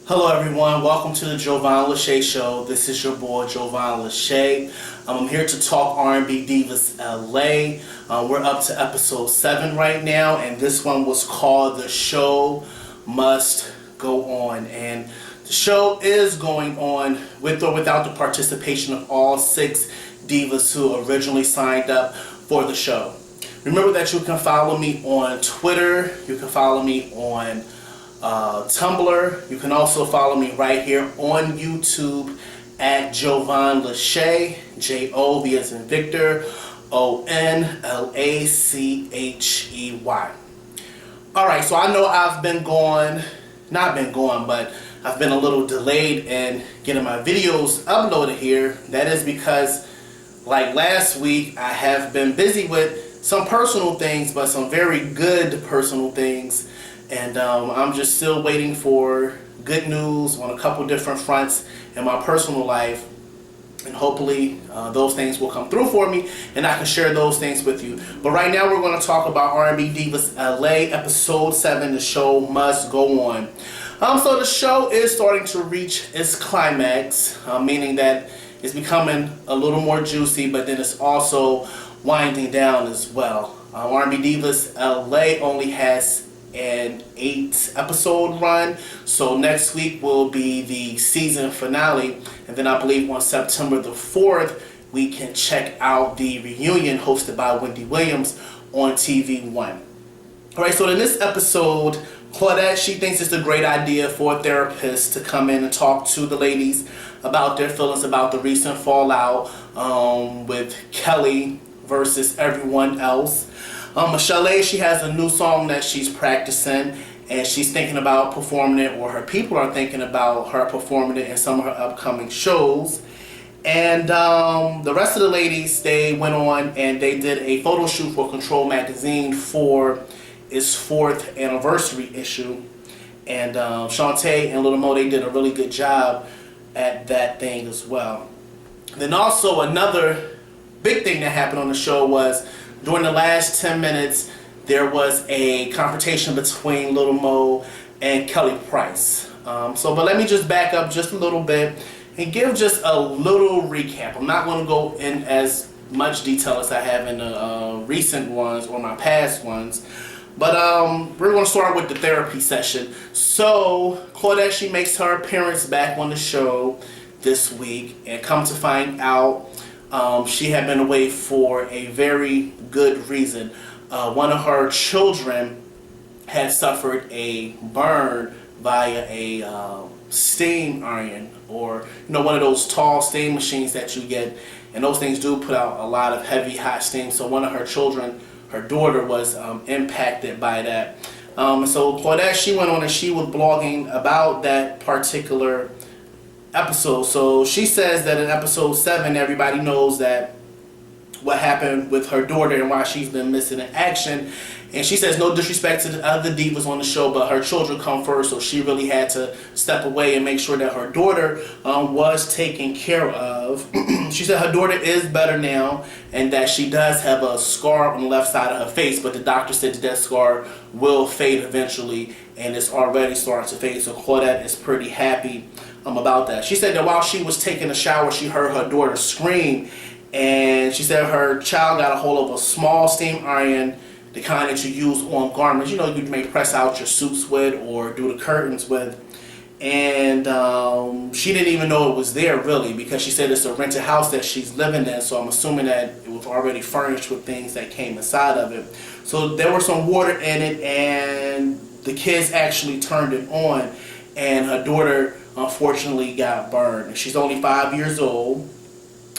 Hello everyone, welcome to the Jovan Lachey Show. This is your boy Jovan Lachey. I'm here to talk R&B Divas LA. We're up to episode 7 right now, and this one was called The Show Must Go On. And the show is going on with or without the participation of all 6 divas who originally signed up for the show. Remember that you can follow me on Twitter, you can follow me on Tumblr. You can also follow me right here on YouTube at Jovan Lachey, J-O-V as in Victor, O-N-L-A-C-H-E-Y. Alright, so I know I've been but I've been a little delayed in getting my videos uploaded here. That is because, like last week, I have been busy with some personal things, but some very good personal things. And I'm just still waiting for good news on a couple different fronts in my personal life. And hopefully those things will come through for me and I can share those things with you. But right now we're going to talk about R&B Divas LA episode 7, The Show Must Go On. So the show is starting to reach its climax, meaning that it's becoming a little more juicy, but then it's also winding down as well. R&B Divas LA only has an 8-episode run, so next week will be the season finale, and then I believe on September the 4th we can check out the reunion hosted by Wendy Williams on TV1. Alright, so in this episode, Claudette, she thinks it's a great idea for a therapist to come in and talk to the ladies about their feelings about the recent fallout with Kelly versus everyone else. Michel'le, she has a new song that she's practicing and she's thinking about performing it, or her people are thinking about her performing it in some of her upcoming shows. And the rest of the ladies, they went on and they did a photo shoot for Kontrol Magazine for its 4th anniversary issue. And Chanté and Lil Mo, they did a really good job at that thing as well. Then also another big thing that happened on the show was during the last 10 minutes, there was a confrontation between Lil Mo and Kelly Price. But let me just back up just a little bit and give just a little recap. I'm not going to go in as much detail as I have in the recent ones or my past ones. But we're going to start with the therapy session. So Claudette, she makes her appearance back on the show this week, and come to find out, she had been away for a very good reason. One of her children had suffered a burn via a steam iron, or one of those tall steam machines that you get, and those things do put out a lot of heavy hot steam. So one of her children, her daughter, was impacted by that. So Claudette, she went on and she was blogging about that particular episode. So she says that in episode 7, everybody knows that what happened with her daughter and why she's been missing in action. And she says no disrespect to the other divas on the show, but her children come first, so she really had to step away and make sure that her daughter was taken care of. She said her daughter is better now and that she does have a scar on the left side of her face, but the doctor said that scar will fade eventually, and it's already starting to fade. So Claudette is pretty happy about that. She said that while she was taking a shower, she heard her daughter scream, and she said her child got a hold of a small steam iron, the kind that you use on garments. You may press out your suits with or do the curtains with. And she didn't even know it was there really, because she said it's a rented house that she's living in, so I'm assuming that it was already furnished with things that came inside of it. So there was some water in it, and the kids actually turned it on, and her daughter unfortunately got burned. She's only 5 years old,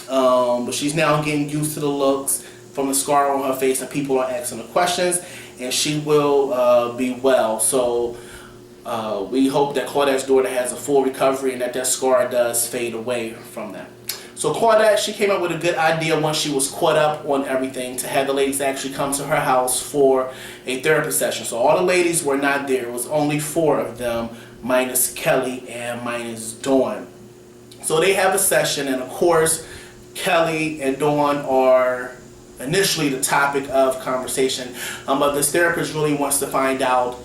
but she's now getting used to the looks from the scar on her face, and people are asking her questions, and she will be well. So we hope that Claudette's daughter has a full recovery and that scar does fade away from that. So Claudette, she came up with a good idea once she was caught up on everything, to have the ladies actually come to her house for a therapy session. So all the ladies were not there. It was only 4 of them, minus Kelly and minus Dawn. So they have a session, and of course Kelly and Dawn are initially the topic of conversation, but this therapist really wants to find out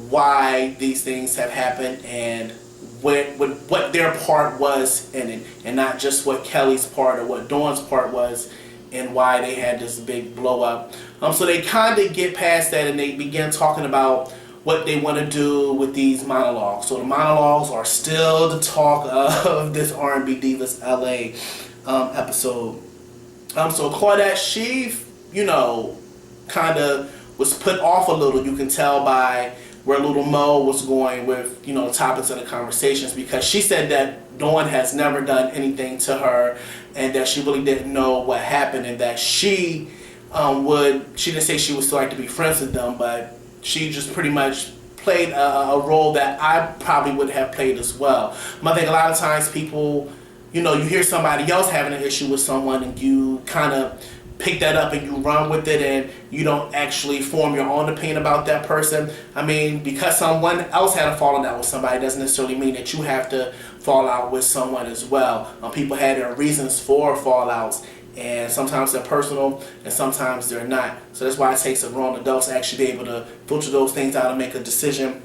why these things have happened and with what their part was in it, and not just what Kelly's part or what Dawn's part was, and why they had this big blow up. So they kind of get past that and they begin talking about what they want to do with these monologues. So the monologues are still the talk of this R&B Divas LA episode. So Claudette, she, kind of was put off a little. You can tell by where Lil Mo was going with, the topics of the conversations, because she said that Dawn has never done anything to her and that she really didn't know what happened, and that she didn't say she would still like to be friends with them, but she just pretty much played a role that I probably would have played as well. I think a lot of times people, you hear somebody else having an issue with someone and you kind of pick that up and you run with it and you don't actually form your own opinion about that person. Because someone else had a falling out with somebody doesn't necessarily mean that you have to fall out with someone as well. People had their reasons for fallouts, and sometimes they're personal and sometimes they're not. So that's why it takes a grown adult to actually be able to filter those things out and make a decision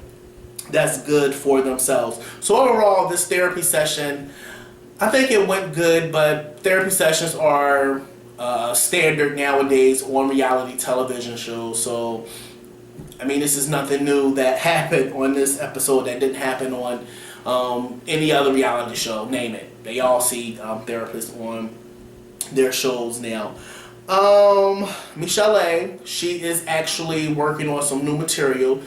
that's good for themselves. So overall, this therapy session, I think it went good, but therapy sessions are standard nowadays on reality television shows. So, this is nothing new that happened on this episode that didn't happen on any other reality show, name it. They all see therapists on their shows now. Michel'le, she is actually working on some new material.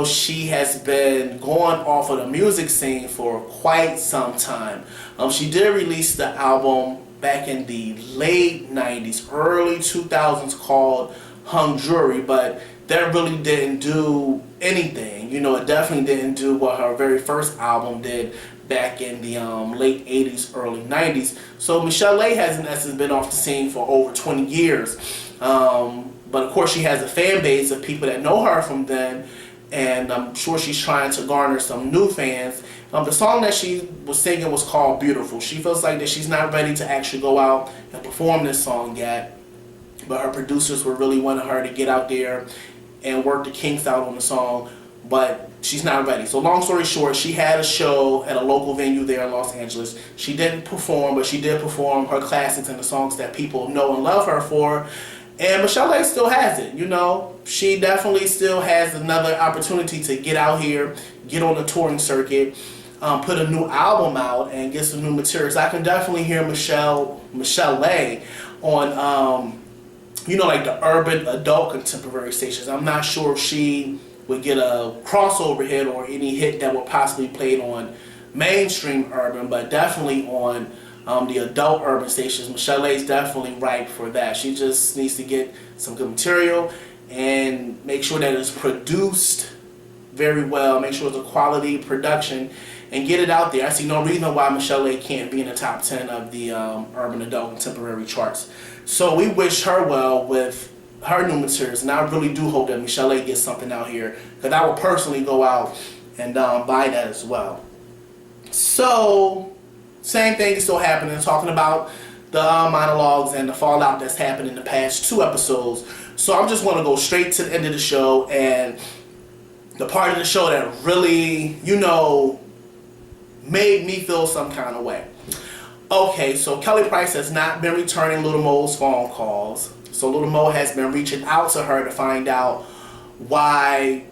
She has been going off of the music scene for quite some time. She did release the album back in the late 90s, early 2000s called Hung Jury, but that really didn't do anything. It definitely didn't do what her very first album did back in the late 80s, early 90s. So Michel'le has in essence been off the scene for over 20 years. But of course she has a fan base of people that know her from then, and I'm sure she's trying to garner some new fans. The song that she was singing was called Beautiful. She feels like that she's not ready to actually go out and perform this song yet, but her producers were really wanting her to get out there and work the kinks out on the song, but she's not ready. So long story short, she had a show at a local venue there in Los Angeles. She didn't perform, but she did perform her classics and the songs that people know and love her for. And Michel'le still has it, She definitely still has another opportunity to get out here, get on the touring circuit, put a new album out, and get some new materials. I can definitely hear Michel'le on, like the urban adult contemporary stations. I'm not sure if she would get a crossover hit or any hit that would possibly played on mainstream urban, but definitely on the adult urban stations. Michel'le is definitely ripe for that. She just needs to get some good material and make sure that it's produced very well, make sure it's a quality production, and get it out there. I see no reason why Michel'le can't be in the top 10 of the urban adult contemporary charts. So we wish her well with her new materials, and I really do hope that Michel'le gets something out here, because I will personally go out and buy that as well. So same thing is still happening, talking about the monologues and the fallout that's happened in the past 2 episodes. So I'm just want to go straight to the end of the show, and the part of the show that really, made me feel some kind of way. Okay, so Kelly Price has not been returning Lil Mo's phone calls. So Lil Mo has been reaching out to her to find out why,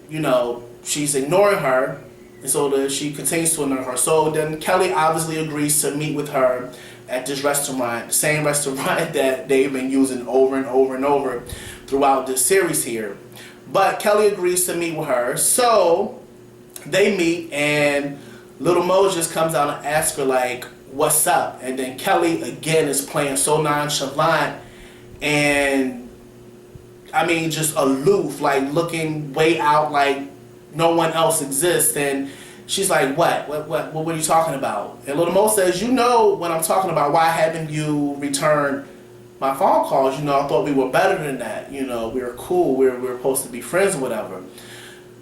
she's ignoring her. And so that she continues to ignore her. So then Kelly obviously agrees to meet with her at this restaurant, the same restaurant that they've been using over and over and over throughout this series here. But Kelly agrees to meet with her. So they meet, and Lil Mo just comes out and asks her, like, what's up? And then Kelly again is playing so nonchalant and just aloof, like looking way out like no one else exists. And she's like, what are you talking about? And Lil Mo says, what I'm talking about. Why haven't you returned my phone calls? I thought we were better than that. We were cool. We were supposed to be friends or whatever.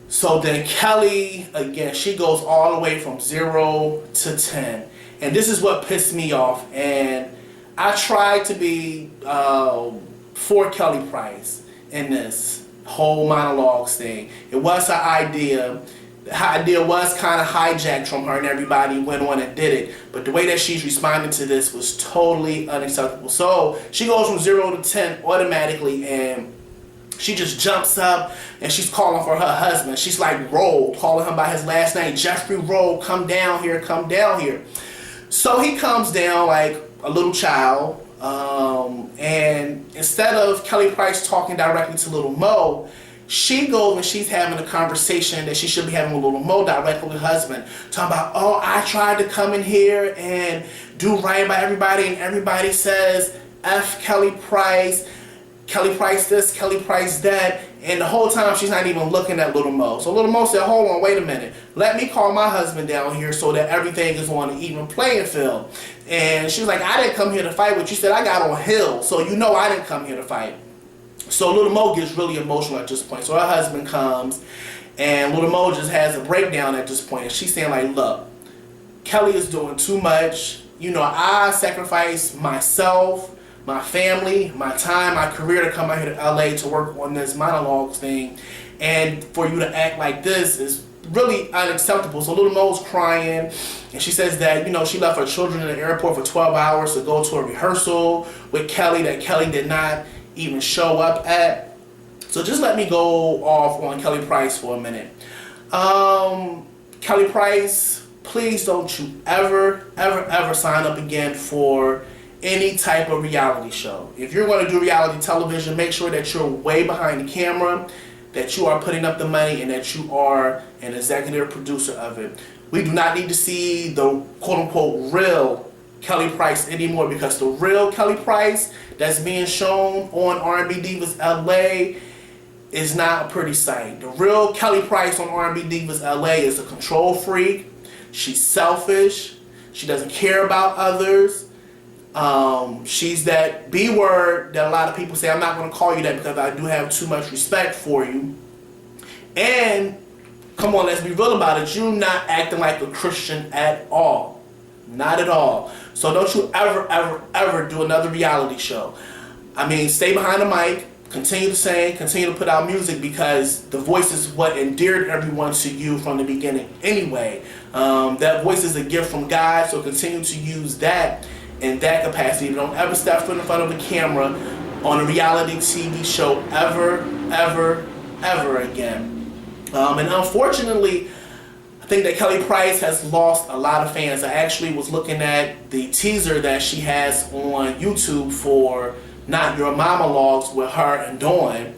So then Kelly, again, she goes all the way from 0 to 10. And this is what pissed me off. And I tried to be for Kelly Price in this whole monologues thing. It was her idea, The idea was kind of hijacked from her and everybody went on and did it. But the way that she's responding to this was totally unacceptable. So she goes from 0 to 10 automatically, and she just jumps up and she's calling for her husband. She's like, Roll, calling him by his last name. Jeffrey Roll, come down here, come down here. So he comes down like a little child. And instead of Kelly Price talking directly to Lil Mo, she goes and she's having a conversation that she should be having with Lil Mo directly with her husband. Talking about, oh, I tried to come in here and do right by everybody, and everybody says F Kelly Price this, Kelly Price that, and the whole time she's not even looking at Lil Mo. So Lil Mo said, hold on, wait a minute. Let me call my husband down here so that everything is on an even playing field. And she was like, I didn't come here to fight with you. She said, I got on Hill, so you know I didn't come here to fight. So Lil Mo gets really emotional at this point. So her husband comes, and Lil Mo just has a breakdown at this point. And she's saying like, look, Kelly is doing too much. You know, I sacrificed myself, my family, my time, my career to come out here to LA to work on this monologues thing. And for you to act like this is really unacceptable. So Lil Mo's crying, and she says that, you know, she left her children in the airport for 12 hours to go to a rehearsal with Kelly that Kelly did not even show up at. So just let me go off on Kelly Price for a minute. Kelly Price, please don't you ever sign up again for any type of reality show. If you're going to do reality television, make sure that you're way behind the camera, that you are putting up the money, and that you are an executive producer of it. We do not need to see the quote-unquote real Kelly Price anymore, because the real Kelly Price that's being shown on R&B Divas LA is not a pretty sight. The real Kelly Price on R&B Divas LA is a control freak. She's selfish. She doesn't care about others. She's that B word that a lot of people say, I'm not going to call you that because I do have too much respect for you. And come on, let's be real about it. You're not acting like a Christian at all. Not at all. So don't you ever do another reality show. I mean, stay behind the mic, continue to sing, continue to put out music, because the voice is what endeared everyone to you from the beginning anyway. That voice is a gift from God, so continue to use that in that capacity. But don't ever step foot in front of the camera on a reality TV show ever again. And unfortunately, I think that Kelly Price has lost a lot of fans. I actually was looking at the teaser that she has on YouTube for Not Your Monologues with her and Dawn,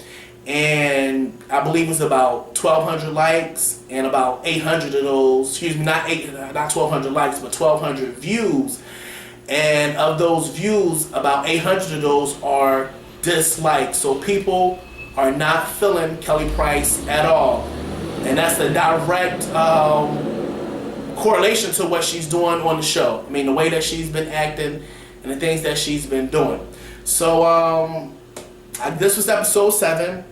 and I believe it's about 1,200 likes, and about 800 of those, excuse me, not 1,200 likes, but 1,200 views. And of those views, about 800 of those are dislikes. So people are not feeling Kelly Price at all. And that's the direct correlation to what she's doing on the show. I mean, the way that she's been acting and the things that she's been doing. So this was episode 7.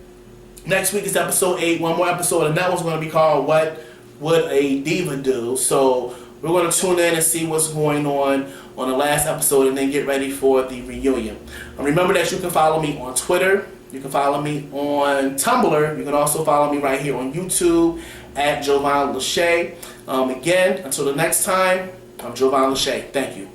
Next week is episode 8. One more episode, and that one's going to be called What Would a Diva Do? So we're going to tune in and see what's going on the last episode, and then get ready for the reunion. And remember that you can follow me on Twitter. You can follow me on Tumblr. You can also follow me right here on YouTube at Jovan Lachey. Again, until the next time, I'm Jovan Lachey. Thank you.